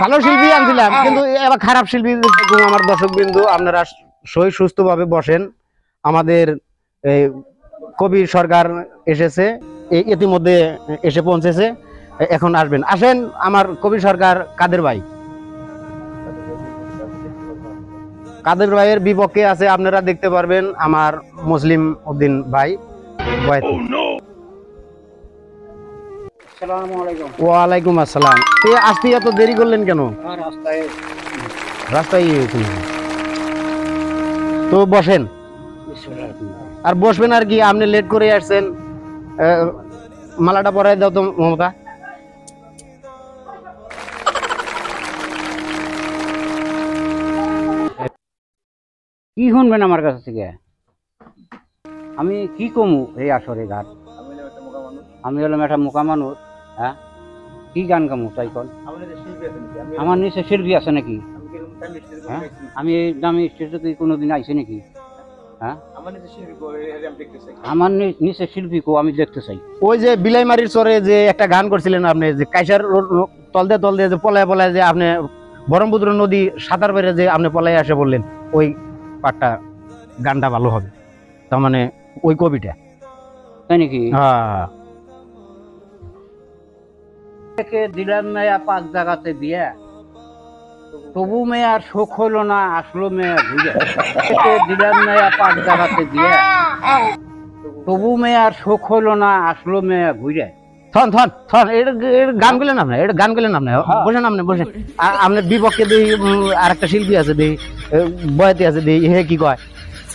ভালো শিল্পী আনছিলাম কিন্তু এবার খারাপ শিল্পী। আমার দর্শক বিন্দু আপনারা সহি সুস্থ ভাবে বসেন। আমাদের কবি সরকার এসেছে, ইতিমধ্যে এসে পৌঁছেছে, এখন আসবেন। আসেন আমার কবি সরকার কাদের ভাই, কাদের ভাইয়ের বিপক্ষে আছে, আপনারা দেখতে পারবেন আমার মুসলিম উদ্দিন ভাই। ওয়ালাইকুম আসসালাম। আসতে এত দেরি করলেন কেন? রাস্তায় তো বসেন, আর বসবেন আর কি, আপনি লেট করে আসছেন। মালাটা পরাই দাও তো মমতা। কি শুনবেন আমার কাছ থেকে? আমি কি কমু এই আসরে গান? আমি হলাম একটা মোকা মানুষ। হ্যাঁ, কি গান গামু তাই কন? আমার নিচে শিল্পী আছে নাকি? হ্যাঁ, আমি এই দামি স্টেজে কি কোনোদিন আইছি নাকি? হ্যাঁ, আমার নিচে শিল্পী কো আমি দেখতে চাই। ওই যে বিলাইমারির চরে যে একটা গান করছিলেন আপনি, যে কাইসার তলদে তলদে যে পলায় পলায় যে আপনি ব্রহ্মপুত্র নদী সাঁতার বেড়ে যে আপনি পলায় আসে বললেন, ওই পাটটা গানটা ভালো হবে। তার মানে ওই কবিটা তাই নাকি? হ্যাঁ, দিলাম মেয়া পাঁচ জায়গাতে বিয়ে, তবু মেয়ার শোক হইল না, আসলো মেয়া ঘুরে। দিলাম মেয়া পাঁচ জায়গাতে বিয়ে, তবু মেয়ার শোক হইল না, আসলো মেয়া ঘুরে। থন থন থন, এটা গান গেলেন আপনি, এটা গান গেলেন আপনি। বসেন আপনি, বসেন। আপনার বিপক্ষে দিই আর একটা শিল্পী আছে, দিই বয়াতি আছে, দিই হে কি কয়।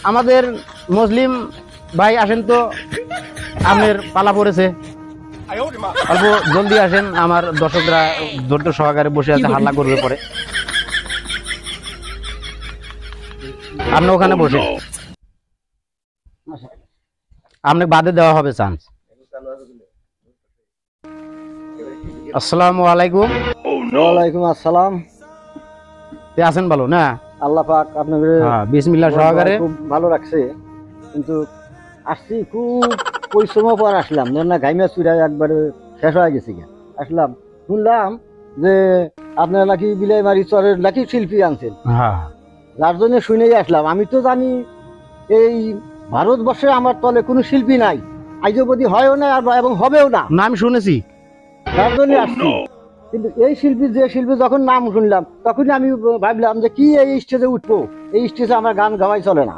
আমাদের মুসলিম ভাই আসেন তো, আপনার পালা পড়েছে, অল্প জলদি আসেন। আমার দর্শকরা ধৈর্য সহকারে বসে আছে, হাল্লা করবে পরে। আপনি ওখানে বসে, আপনি বাদে দেওয়া হবে চান্স। আসসালামু আলাইকুম। ওয়ালাইকুম আসসালাম। আছেন ভালো না? আল্লাহ পাক আপনাদের বিসমিল্লাহ সহকারে খুব ভালো রাখছে। কিন্তু আসছি খুব পরিশ্রম পর আসলাম, না ঘাইমা চুরাই একবারে শেষ হয়ে গেছি। আসলাম, শুনলাম যে আপনারা নাকি বিলাইমারি চরের নাকি শিল্পী আনছেন, যার জন্য শুনেই আসলাম। আমি তো জানি এই ভারতবর্ষে আমার তলে কোনো শিল্পী নাই, আইজবদি হয়ও না এবং হবেও না। নাম শুনেছি, যার জন্য আসছি। কিন্তু এই শিল্পী, যে শিল্পী যখন নাম শুনলাম, তখন আমি ভাবলাম যে কি এই স্টেজে উঠবো, এই স্টেজে আমার গান গাওয়াই চলে না।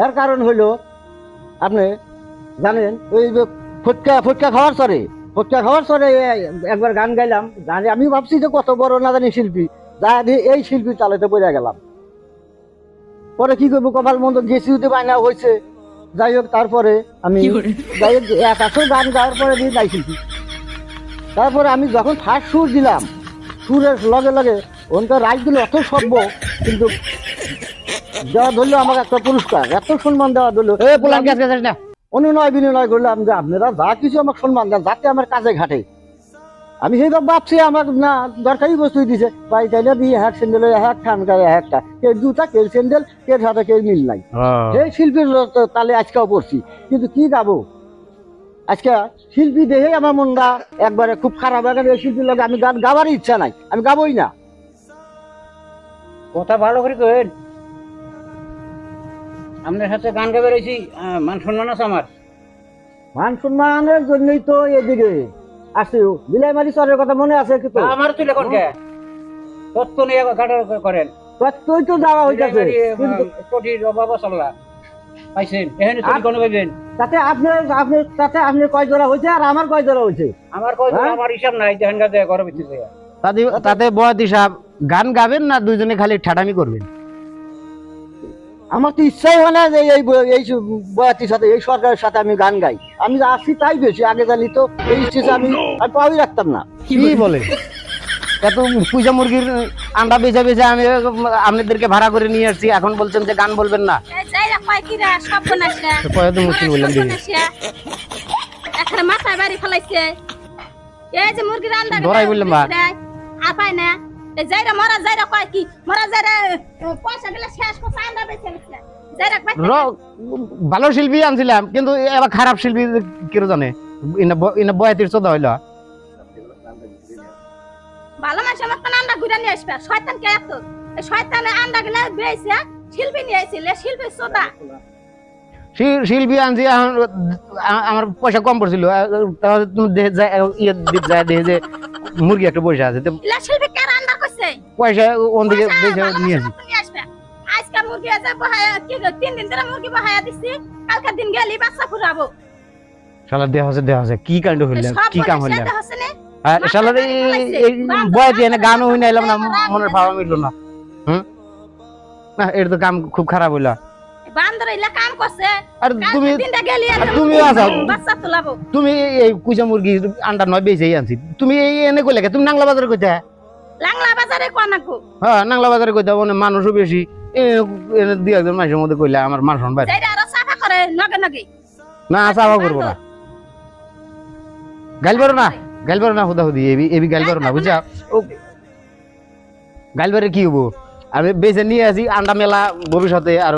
এর কারণ হইল, আপনি জানেন ওই ফটকা খাওয়ার চরে একবার গান গাইলাম। জানি আমি ভাবছি যে কত বড় না জানি শিল্পী, জানি এই শিল্পী চালাতে পড়ে গেলাম। পরে কি করবো, কপাল মন্দ গেছি উঠে বায়না হয়েছে। যাই হোক, তারপরে আমি যাই হোক এক আসর গান গাওয়ার পরে দিয়ে নাই শিল্পী। তারপরে আমি যখন ফার্স্ট সুর দিলাম, সুরের লগে লগে ওনকার রাইটগুলো অত সভ্য, কিন্তু দেওয়া ধরলো আমাকে একটা পুরস্কার, এত সম্মান দেওয়া ধরলো। অনুনয় বিনয় করলাম যে আপনারা যা কিছু আমাকে সম্মান দেন, যাতে আমার কাজে ঘাটে। আমি সেইভাবে ভাবছি আমার না দরকারি বস্তু দিছে, ভাই তাইলে দিয়ে হ্যাক স্যান্ডেল, হ্যাক ঠান্ডা, হ্যাকটা কে জুতা, কে স্যান্ডেল, কে সাথে কে মিল নাই। সেই শিল্পীর তালে আজকেও পড়ছি, কিন্তু কি গাবো আজকে? শিল্পী দেখে আমার মনটা একবারে খুব খারাপ লাগে। এই শিল্পীর লাগে আমি গান গাবারই ইচ্ছা নাই, আমি গাবই না। কথা ভালো করে কইন। আপনার সাথে গান গাবে রয়েছি, মান সম্মান আছে আমার। মান সম্মানের জন্যই তো এদিকে আসছি। বিলাইমারি চরের কথা মনে আছে কি? আমার তুই লেখন কে তত্ত্ব নিয়ে করেন, তত্ত্বই তো যাওয়া হইতেছে, কিন্তু কোটির অভাব চললা পাইছেন এখানে তুমি কোন পাইবেন? তাতে আপনার কয় জোড়া হয়েছে আর আমার কয় জোড়া হয়েছে? আমার কয় জোড়া আমার হিসাব নাই, দেখেন গাতে ঘরে ভিতরে। তাতে বয়াতি সাহেব গান গাবেন না দুইজনে খালি ঠাটামি করবেন? আমার তো ইচ্ছাই হয় না যে এই বয়াতির সাথে, এই সরকারের সাথে আমি গান গাই। আমি আসছি তাই বেশি, আগে জানি তো এই স্টেজে আমি পাওয়াই রাখতাম না। কি বলে এত পয়সা মুরগির আন্ডা বেচা বেচা আমি আপনাদেরকে ভাড়া করে নিয়ে আসছি, এখন বলছেন যে গান বলবেন না? মুশকিল বললেন মাথায় বাড়ি ফেলাইছে, এই যে মুরগির আন্ডা ধরাই বললাম আপায় না যাইরা মরা যাইরা কয় কি মরা যাইরা পয়সা গেলে শেষ করছে আন্ডা বেচে যাই রাখ ভাই ভালো শিল্পী আনছিলাম কিন্তু এবার খারাপ শিল্পী কেউ জানে ইনা বয়াতির চোদা হইল ভালো মানুষের মতন আন্ডা ঘুরে নিয়ে আসবে শয়তান কে এত এই শয়তানে আন্ডা গেলে বেয়েছে শিল্পী নিয়ে আইছিল শিল্পী সোদা শিল্পী আনছি এখন আমার পয়সা কম পড়ছিল তাহলে তুমি দেখে যে মুরগি একটা পয়সা আছে ইলা শিল্পী কে আন্ডা কইছে পয়সা ওন দিকে নিয়ে আসি আজকে মুরগি আছে বহায়া কি 3 দিন ধরে মুরগি বহায়া দিছি কালকে দিন গেলি বাচ্চা ফুরাবো শালা দেহ আছে কি কাণ্ড হইলাম কি কাম হইলাম হসনে শালা এই বয়াতি এনে গানও হই নাইলাম না মনের ভাব মিললো না না এর তো কাম খুব খারাপ হইলা বান্দর ইলা কাম করছে আর তুমি দিনটা গেলি তুমিও আছো বাচ্চা তুলাবো তুমি এই কুইজা মুরগি আন্ডা নয় বেচেই আনছি তুমি এই এনে কইলে তুমি নাংলা বাজারে কইতা লাংলা বাজারে কোনাকো হ্যাঁ নাংলা বাজারে কইতা মানে মানুষও বেশি এনে দুই একজন মানুষের মধ্যে কইলা আমার মান সম্মান বাইরে যাইরা আর সাফা করে নগে নগে না সাফা করবো না গাইলবারো না হুদা হুদি এবি গাইলবারো না বুঝছা গাইলবারে কি হবো আমি বেচে নিয়ে আসি আন্ডা মেলা ভবিষ্যতে আর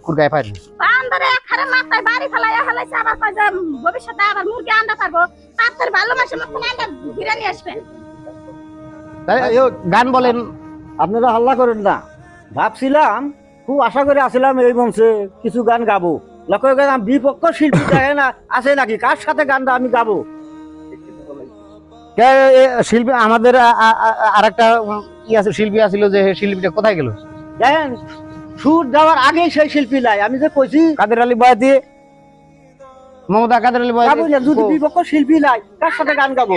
কুরকায় পাই বান্দরে খারে মাথায় বাড়ি ফেলাইয়া ফেলাইছে আবার কয় যে ভবিষ্যতে আবার মুরগি আন্ডা পারবো তার ভালো মানুষের মতন আন্ডা ঘুরে নিয়ে আসবে গান বলেন আপনারা হাল্লা করেন না ভাবছিলাম খুব আশা করে আসছিলাম এই মঞ্চে কিছু গান গাবো লক্ষ্য গেলাম বিপক্ষ শিল্পী দেখে না আছে নাকি কার সাথে গানটা আমি গাবো শিল্পী আমাদের আরেকটা শিল্পী আছিল যে শিল্পীটা কোথায় গেল দেখেন সুর দেওয়ার আগেই সেই শিল্পী নাই আমি যে কইছি কাদের আলী বয়াতি মমতা কাদের আলী গাবো না যদি বিপক্ষ শিল্পী নাই কার সাথে গান গাবো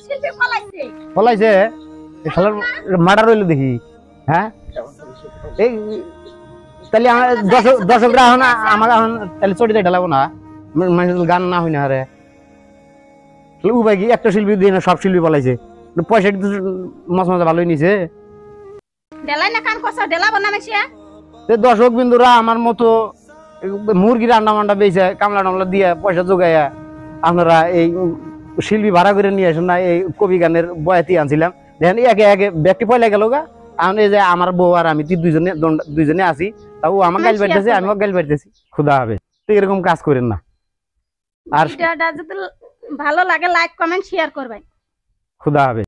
শিল্পী পলাইছে পলাইছে মার্ডার হইলো দেখি হ্যাঁ এই তাহলে দর্শকরা এখন আমার এখন তাহলে চটিতে ঢালাবো না গান না হই না আরে উপায় কি একটা শিল্পী দিয়ে না সব শিল্পী পলাইছে পয়সা কিন্তু মাছ মাছ ভালোই নিছে ডেলাই না কান কসা ডেলাবো না মেশিয়া দর্শক বিন্দুরা আমার মতো মুরগির আন্ডা মান্ডা বেচে কামলা টামলা দিয়ে পয়সা জোগাইয়া আপনারা এই শিল্পী ভাড়া করে নিয়ে আসেন না এই কবি গানের বয়াতি আনছিলাম দেখেন একে একে ব্যক্তি পয়লা গেল গা এখন এই যে আমার বউ আর আমি দুইজনে আছি তাও আমার গাইল বাড়তেছে আমিও গাইল বাড়তেছি ক্ষুধা হবে তো এরকম কাজ করেন না আর ভিডিওটা যদি ভালো লাগে লাইক কমেন্ট শেয়ার করবেন ক্ষুধা হবে।